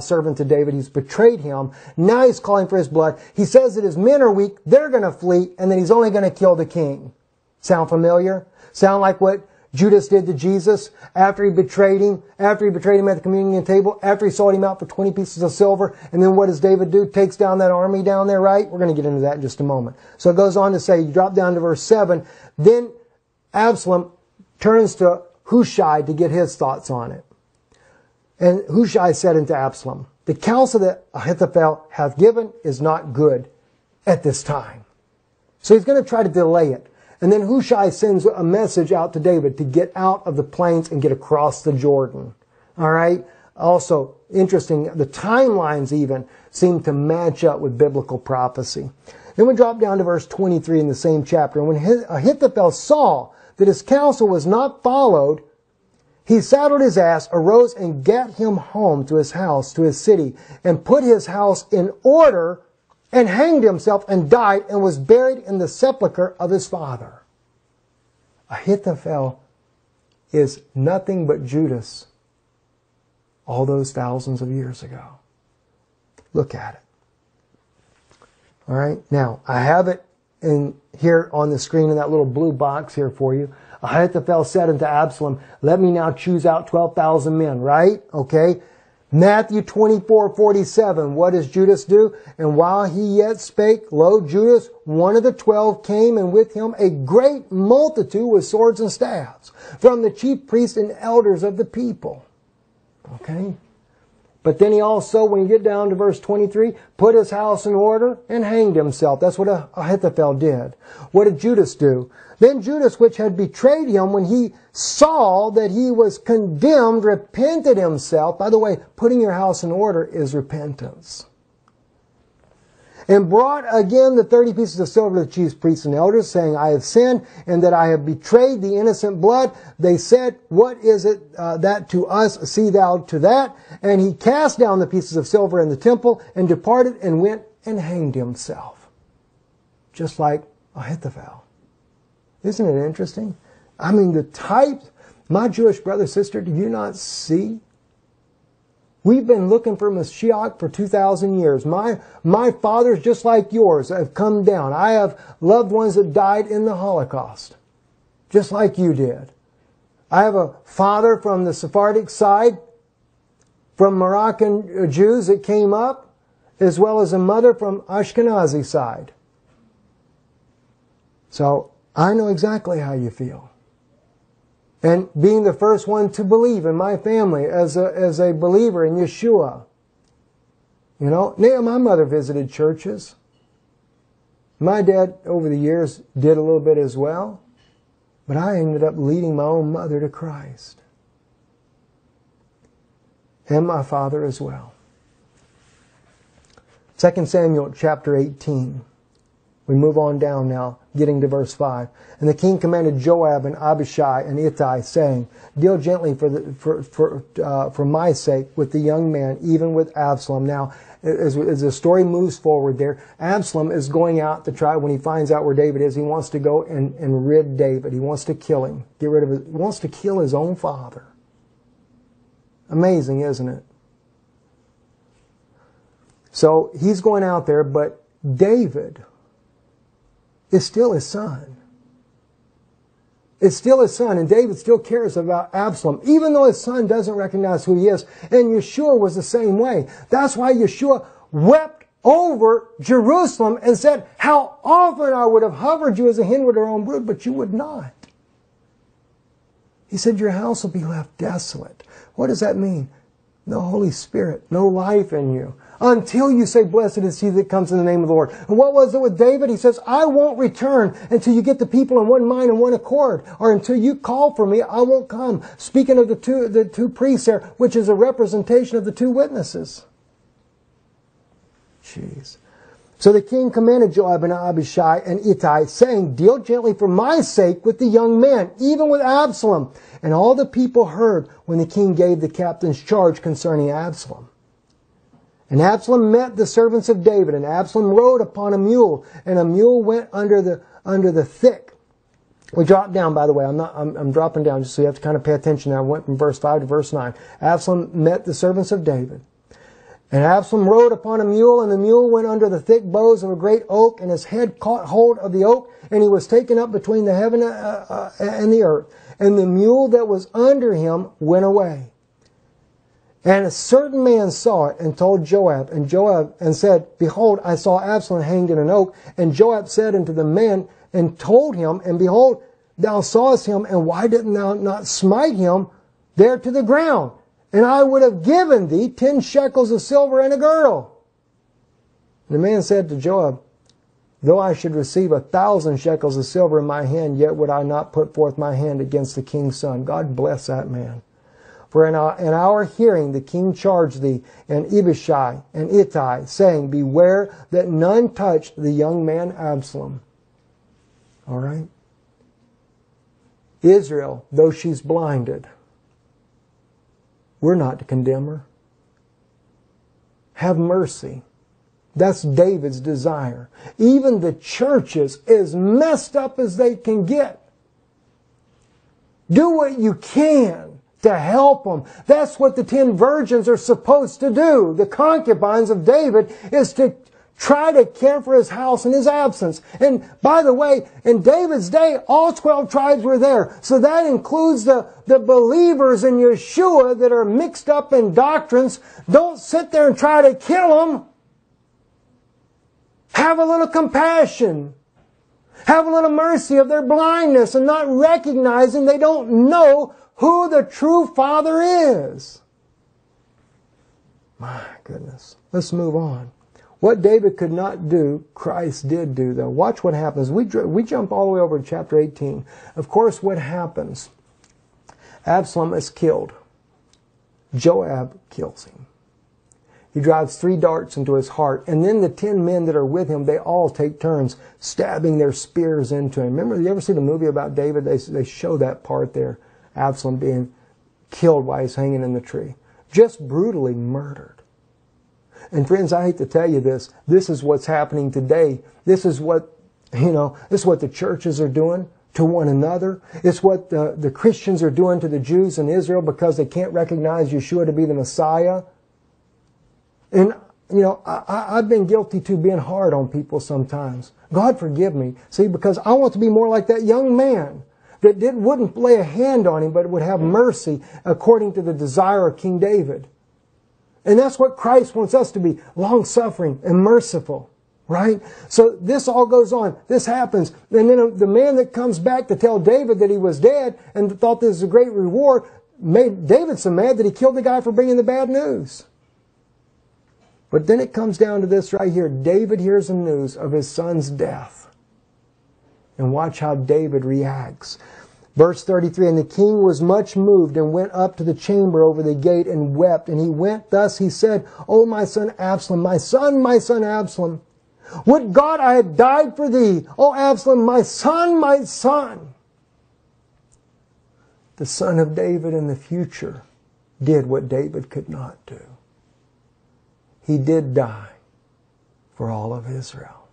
servant to David. He's betrayed him. Now he's calling for his blood. He says that his men are weak. They're going to flee, and then he's only going to kill the king. Sound familiar? Sound like what Judas did to Jesus after he betrayed him at the communion table, after he sold him out for 20 pieces of silver. And then what does David do? Takes down that army down there, right? We're going to get into that in just a moment. So it goes on to say, you drop down to verse 7, then Absalom turns to Hushai to get his thoughts on it. And Hushai said unto Absalom, the counsel that Ahithophel hath given is not good at this time. So he's going to try to delay it. And then Hushai sends a message out to David to get out of the plains and get across the Jordan. All right? Also, interesting, the timelines even seem to match up with biblical prophecy. Then we drop down to verse 23 in the same chapter. And when Ahithophel saw that his counsel was not followed, he saddled his ass, arose, and gat him home to his house, to his city, and put his house in order, and hanged himself, and died, and was buried in the sepulchre of his father. Ahithophel is nothing but Judas all those thousands of years ago. Look at it. All right, now I have it in here on the screen in that little blue box here for you. Ahithophel said unto Absalom, let me now choose out 12,000 men, right? Okay. Matthew 24:47, what does Judas do? And while he yet spake, lo, Judas, one of the 12, came, and with him a great multitude with swords and staves, from the chief priests and elders of the people. Okay? But then he also, when you get down to verse 23, put his house in order and hanged himself. That's what Ahithophel did. What did Judas do? Then Judas, which had betrayed him, when he saw that he was condemned, repented himself. By the way, putting your house in order is repentance. And brought again the 30 pieces of silver to the chief priests and elders, saying, I have sinned, and that I have betrayed the innocent blood. They said, what is it that to us? See thou to that. And he cast down the pieces of silver in the temple, and departed, and went and hanged himself. Just like Ahithophel. Isn't it interesting? I mean, the type, my Jewish brother, sister, do you not see? We've been looking for Mashiach for 2,000 years. My fathers, just like yours, have come down. I have loved ones that died in the Holocaust, just like you did. I have a father from the Sephardic side, from Moroccan Jews that came up, as well as a mother from Ashkenazi side. So I know exactly how you feel. And being the first one to believe in my family as a believer in Yeshua. You know, my mother visited churches. My dad, over the years, did a little bit as well. But I ended up leading my own mother to Christ. And my father as well. 2 Samuel chapter 18. We move on down now, getting to verse 5. And the king commanded Joab and Abishai and Ittai, saying, deal gently for my sake with the young man, even with Absalom. Now, as the story moves forward there, Absalom is going out to try, when he finds out where David is, he wants to go and rid David. He wants to kill him, get rid of it. He wants to kill his own father. Amazing, isn't it? So he's going out there, but David is still his son. It's still his son, and David still cares about Absalom, even though his son doesn't recognize who he is. And Yeshua was the same way. That's why Yeshua wept over Jerusalem and said, how often I would have hovered you as a hen with her own brood, but you would not. He said, your house will be left desolate. What does that mean? No Holy Spirit, no life in you. Until you say, blessed is he that comes in the name of the Lord. And what was it with David? He says, I won't return until you get the people in one mind and one accord. Or until you call for me, I won't come. Speaking of the two priests there, which is a representation of the two witnesses. Jeez. So the king commanded Joab and Abishai and Ittai, saying, deal gently for my sake with the young man, even with Absalom. And all the people heard when the king gave the captain's charge concerning Absalom. And Absalom met the servants of David, and Absalom rode upon a mule, and a mule went under the thick. We dropped down, by the way. I'm dropping down just so you have to kind of pay attention. I went from verse 5 to verse 9. Absalom met the servants of David. And Absalom rode upon a mule, and the mule went under the thick boughs of a great oak, and his head caught hold of the oak, and he was taken up between the heaven and the earth. And the mule that was under him went away. And a certain man saw it and told Joab, and said, behold, I saw Absalom hanged in an oak. And Joab said unto the man, and told him, and behold, thou sawest him, and why didn't thou not smite him there to the ground? And I would have given thee 10 shekels of silver and a girdle. And the man said to Joab, though I should receive 1,000 shekels of silver in my hand, yet would I not put forth my hand against the king's son. God bless that man. For in our hearing the king charged thee, and Abishai and Ittai, saying, beware that none touch the young man Absalom. All right? Israel, though she's blinded, we're not to condemn her. Have mercy. That's David's desire. Even the churches, as messed up as they can get, do what you can to help them. That's what the 10 virgins are supposed to do. The concubines of David is to try to care for his house in his absence. And by the way, in David's day, all 12 tribes were there. So that includes the believers in Yeshua that are mixed up in doctrines. Don't sit there and try to kill them. Have a little compassion. Have a little mercy of their blindness and not recognizing they don't know who the true Father is. My goodness. Let's move on. What David could not do, Christ did do, though. Watch what happens. We jump all the way over to chapter 18. Of course, what happens? Absalom is killed. Joab kills him. He drives 3 darts into his heart. And then the 10 men that are with him, they all take turns stabbing their spears into him. Remember, you ever see the movie about David? They show that part there. Absalom being killed while he's hanging in the tree. Just brutally murdered. And friends, I hate to tell you this. This is what's happening today. This is what, this is what the churches are doing to one another. It's what the Christians are doing to the Jews in Israel because they can't recognize Yeshua to be the Messiah. And, I've been guilty too, being hard on people sometimes. God forgive me. See, because I want to be more like that young man that wouldn't lay a hand on him, but would have mercy according to the desire of King David. And that's what Christ wants us to be, long-suffering and merciful, right? So this all goes on. This happens. And then the man that comes back to tell David that he was dead and thought this was a great reward made David so mad that he killed the guy for bringing the bad news. But then it comes down to this right here. David hears the news of his son's death. And watch how David reacts. Verse 33, and the king was much moved and went up to the chamber over the gate and wept. And he went thus, he said, O my son Absalom, my son Absalom, Would God I had died for thee, O Absalom, my son, my son. The son of David in the future did what David could not do. He did die for all of Israel.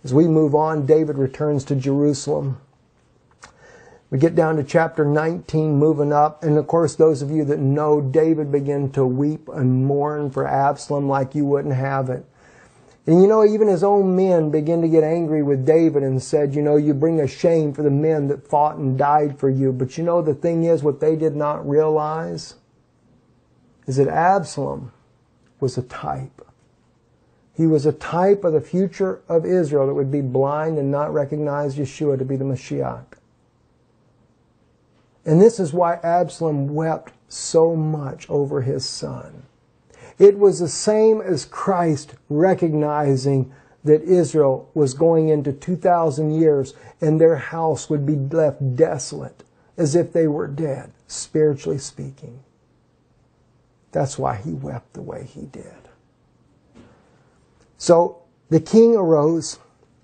As we move on, David returns to Jerusalem. We get down to chapter 19, moving up. And of course, those of you that know, David began to weep and mourn for Absalom like you wouldn't have it. And you know, even his own men began to get angry with David and said, you know, you bring a shame for the men that fought and died for you. But you know, the thing is, what they did not realize is that Absalom was a type. He was a type of the future of Israel that would be blind and not recognize Yeshua to be the Mashiach. And this is why Absalom wept so much over his son. It was the same as Christ recognizing that Israel was going into 2,000 years and their house would be left desolate as if they were dead, spiritually speaking. That's why he wept the way he did. So the king arose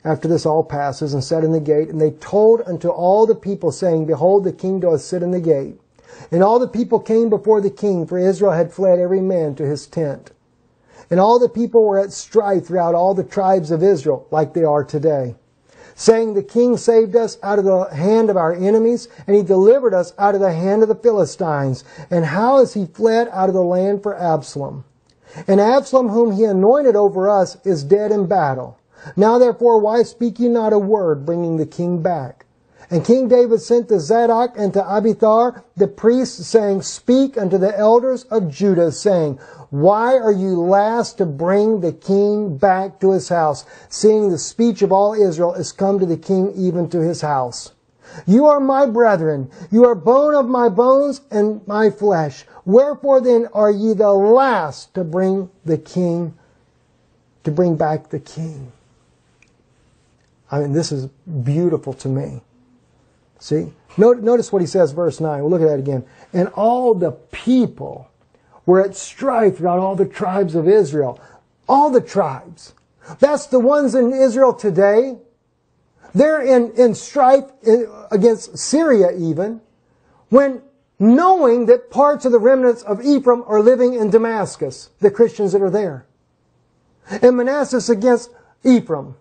after this all passes and sat in the gate, and they told unto all the people, saying, Behold, the king doth sit in the gate. And all the people came before the king, for Israel had fled every man to his tent. And all the people were at strife throughout all the tribes of Israel, like they are today, saying, The king saved us out of the hand of our enemies, and he delivered us out of the hand of the Philistines. And how is he fled out of the land for Absalom? And Absalom, whom he anointed over us, is dead in battle. Now therefore, why speak ye not a word, bringing the king back? And King David sent to Zadok and to Abiathar the priests, saying, Speak unto the elders of Judah, saying, Why are you last to bring the king back to his house, seeing the speech of all Israel is come to the king, even to his house? You are my brethren, you are bone of my bones and my flesh. Wherefore then are ye the last to bring the king, to bring back the king? I mean, this is beautiful to me. See? Notice what he says, verse 9. We'll look at that again. And all the people were at strife throughout all the tribes of Israel. All the tribes. That's the ones in Israel today. They're in strife against Syria even, when knowing that parts of the remnants of Ephraim are living in Damascus, the Christians that are there. And Manasseh against Ephraim.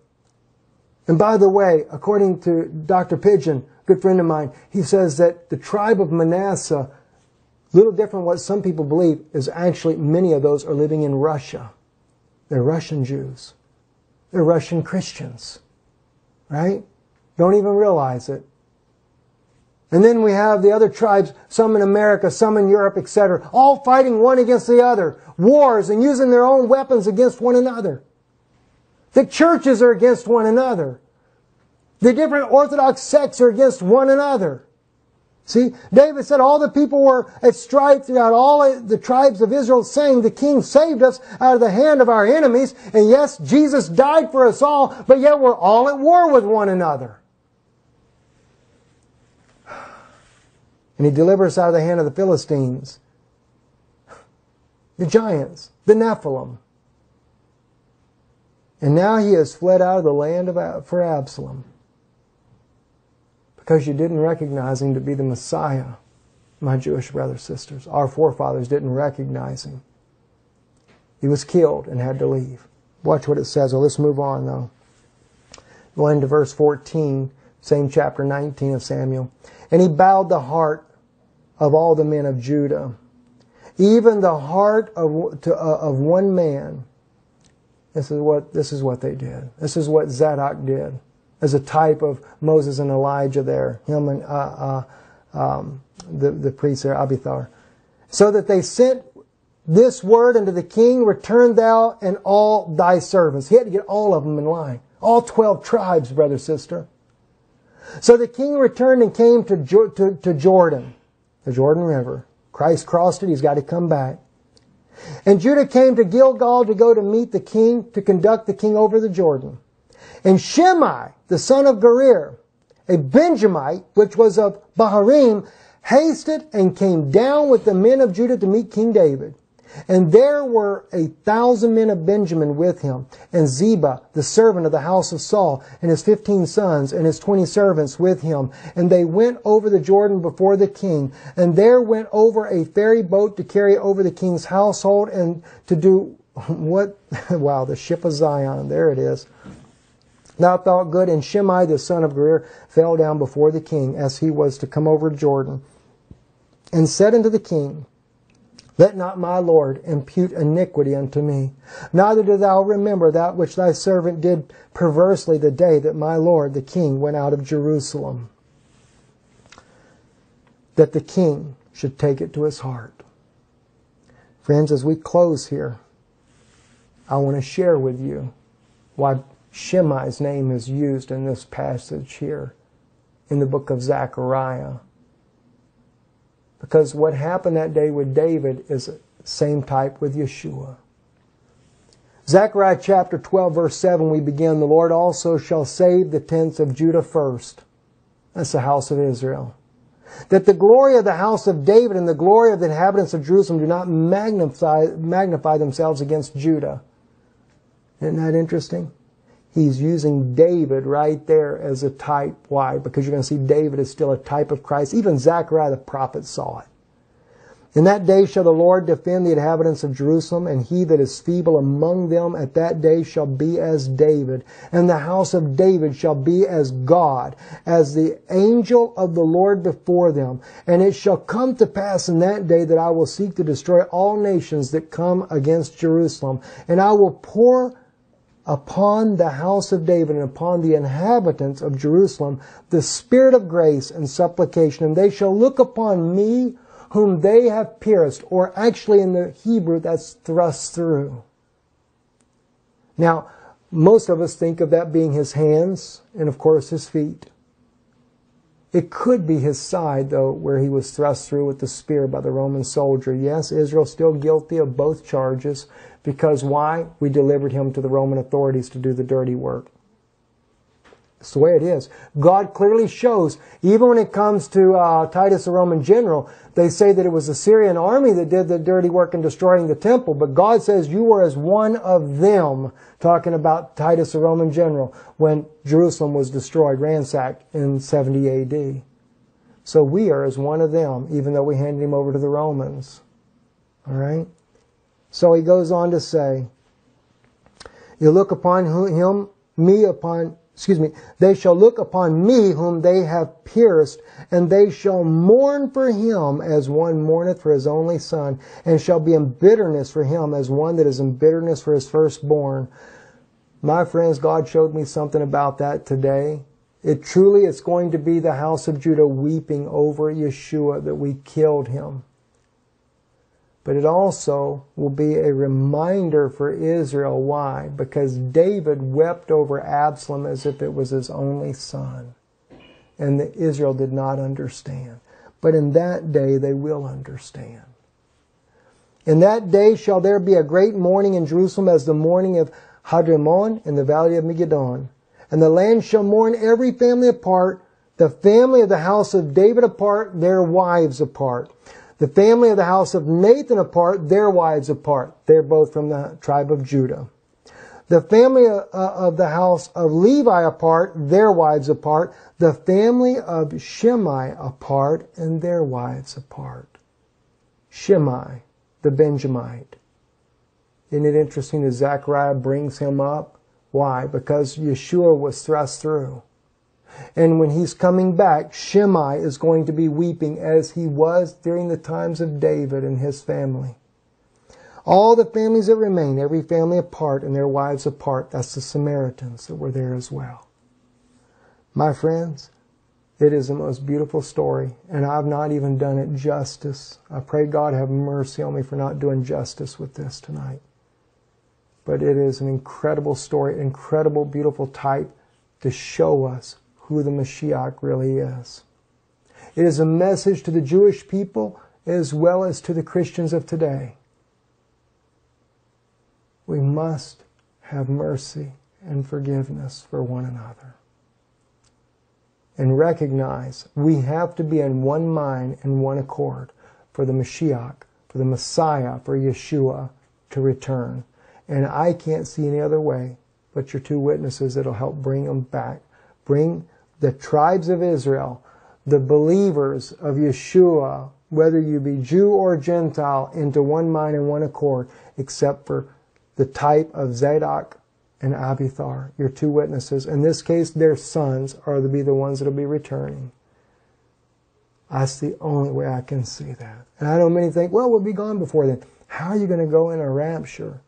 And by the way, according to Dr. Pigeon, good friend of mine, he says that the tribe of Manasseh, little different from what some people believe, is actually many of those are living in Russia. They're Russian Jews. They're Russian Christians. Right? Don't even realize it. And then we have the other tribes, some in America, some in Europe, etc., all fighting one against the other. Wars and using their own weapons against one another. The churches are against one another. The different Orthodox sects are against one another. See, David said all the people were at strife throughout all the tribes of Israel, saying, The king saved us out of the hand of our enemies. And yes, Jesus died for us all, but yet we're all at war with one another. And he delivered us out of the hand of the Philistines, the giants, the Nephilim. And now he has fled out of the land for Absalom. Because you didn't recognize him to be the Messiah, my Jewish brothers and sisters. Our forefathers didn't recognize him. He was killed and had to leave. Watch what it says. Well, let's move on though. Go into verse 14, same chapter 19 of Samuel. And he bowed the heart of all the men of Judah, even the heart of one man. This is what they did. This is what Zadok did, as a type of Moses and Elijah there, him and the priest there, Abiathar. So that they sent this word unto the king, Return thou and all thy servants. He had to get all of them in line. All 12 tribes, brother, sister. So the king returned and came to Jordan, the Jordan River. Christ crossed it. He's got to come back. And Judah came to Gilgal to go to meet the king, to conduct the king over the Jordan. And Shimei, the son of Gerir, a Benjamite, which was of Baharim, hasted and came down with the men of Judah to meet King David. And there were 1,000 men of Benjamin with him, and Ziba, the servant of the house of Saul, and his 15 sons, and his 20 servants with him. And they went over the Jordan before the king. And there went over a ferry boat to carry over the king's household, and to do what? Wow, the ship of Zion. There it is. Now it felt good, and Shimei, the son of Gerar, fell down before the king, as he was to come over Jordan, and said unto the king, Let not my Lord impute iniquity unto me. Neither do thou remember that which thy servant did perversely the day that my Lord the king went out of Jerusalem, that the king should take it to his heart. Friends, as we close here, I want to share with you why Shimei's name is used in this passage here in the book of Zechariah. Because what happened that day with David is the same type with Yeshua. Zechariah chapter 12 verse 7 we begin, The Lord also shall save the tents of Judah first. That's the house of Israel. That the glory of the house of David and the glory of the inhabitants of Jerusalem do not magnify themselves against Judah. Isn't that interesting? He's using David right there as a type. Why? Because you're going to see David is still a type of Christ. Even Zechariah the prophet saw it. In that day shall the Lord defend the inhabitants of Jerusalem, and he that is feeble among them at that day shall be as David, and the house of David shall be as God, as the angel of the Lord before them. And it shall come to pass in that day that I will seek to destroy all nations that come against Jerusalem, and I will pour upon the house of David and upon the inhabitants of Jerusalem the spirit of grace and supplication, and they shall look upon me whom they have pierced, or actually in the Hebrew that's thrust through. Now, most of us think of that being his hands and of course his feet. It could be his side, though, where he was thrust through with the spear by the Roman soldier. Yes, Israel's still guilty of both charges. Because why? We delivered him to the Roman authorities to do the dirty work. It's the way it is. God clearly shows, even when it comes to Titus, the Roman general, they say that it was the Syrian army that did the dirty work in destroying the temple. But God says you were as one of them, talking about Titus, the Roman general, when Jerusalem was destroyed, ransacked in 70 A.D. So we are as one of them, even though we handed him over to the Romans. All right? So he goes on to say, they shall look upon me whom they have pierced, and they shall mourn for him as one mourneth for his only son, and shall be in bitterness for him as one that is in bitterness for his firstborn. My friends, God showed me something about that today. It truly is going to be the house of Judah weeping over Yeshua that we killed him. But it also will be a reminder for Israel. Why? Because David wept over Absalom as if it was his only son. And Israel did not understand. But in that day they will understand. In that day shall there be a great mourning in Jerusalem as the mourning of Hadrimon in the valley of Megiddon. And the land shall mourn every family apart, the family of the house of David apart, their wives apart. The family of the house of Nathan apart, their wives apart. They're both from the tribe of Judah. The family of the house of Levi apart, their wives apart. The family of Shimei apart, and their wives apart. Shimei, the Benjamite. Isn't it interesting that Zechariah brings him up? Why? Because Yeshua was thrust through. And when he's coming back, Shimei is going to be weeping as he was during the times of David and his family. All the families that remain, every family apart and their wives apart, that's the Samaritans that were there as well. My friends, it is the most beautiful story, and I've not even done it justice. I pray God have mercy on me for not doing justice with this tonight. But it is an incredible story, incredible, beautiful type to show us who the Mashiach really is. It is a message to the Jewish people as well as to the Christians of today. We must have mercy and forgiveness for one another. And recognize we have to be in one mind and one accord for the Mashiach, for the Messiah, for Yeshua to return. And I can't see any other way but your two witnesses that'll help bring them back. Bring the tribes of Israel, the believers of Yeshua, whether you be Jew or Gentile, into one mind and one accord, except for the type of Zadok and Abiathar, your two witnesses. In this case, their sons are to be the ones that will be returning. That's the only way I can see that. And I know many think, well, we'll be gone before then. How are you going to go in a rapture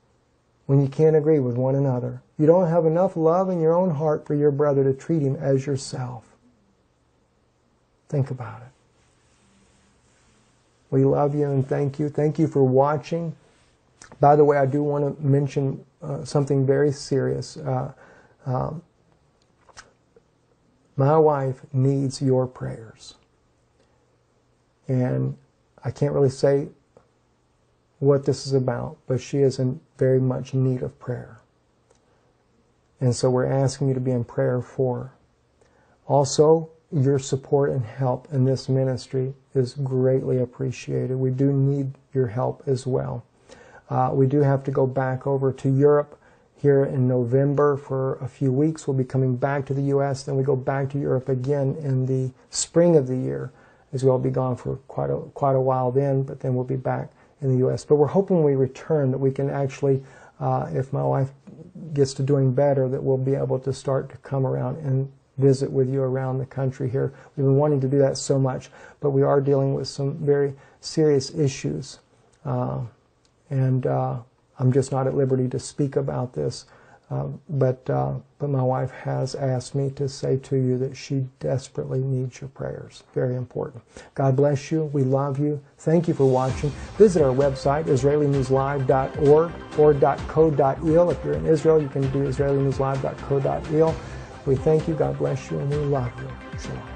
when you can't agree with one another? You don't have enough love in your own heart for your brother to treat him as yourself. Think about it. We love you and thank you. Thank you for watching. By the way, I do want to mention something very serious. My wife needs your prayers. And I can't really say what this is about, but she is in very much need of prayer. And so we're asking you to be in prayer for her. Also, your support and help in this ministry is greatly appreciated. We do need your help as well. We do have to go back over to Europe here in November for a few weeks. We'll be coming back to the U.S. Then we go back to Europe again in the spring of the year, as we'll be gone for quite a while then, but then we'll be back in the U.S. But we're hoping when we return that we can actually, if my wife gets to doing better, that we'll be able to start to come around and visit with you around the country here. We've been wanting to do that so much, but we are dealing with some very serious issues. And I'm just not at liberty to speak about this. But my wife has asked me to say to you that she desperately needs your prayers. Very important. God bless you. We love you. Thank you for watching. Visit our website, israelnewslive.org or .co.il. If you're in Israel, you can do israelnewslive.co.il. We thank you. God bless you. And we love you. Shalom.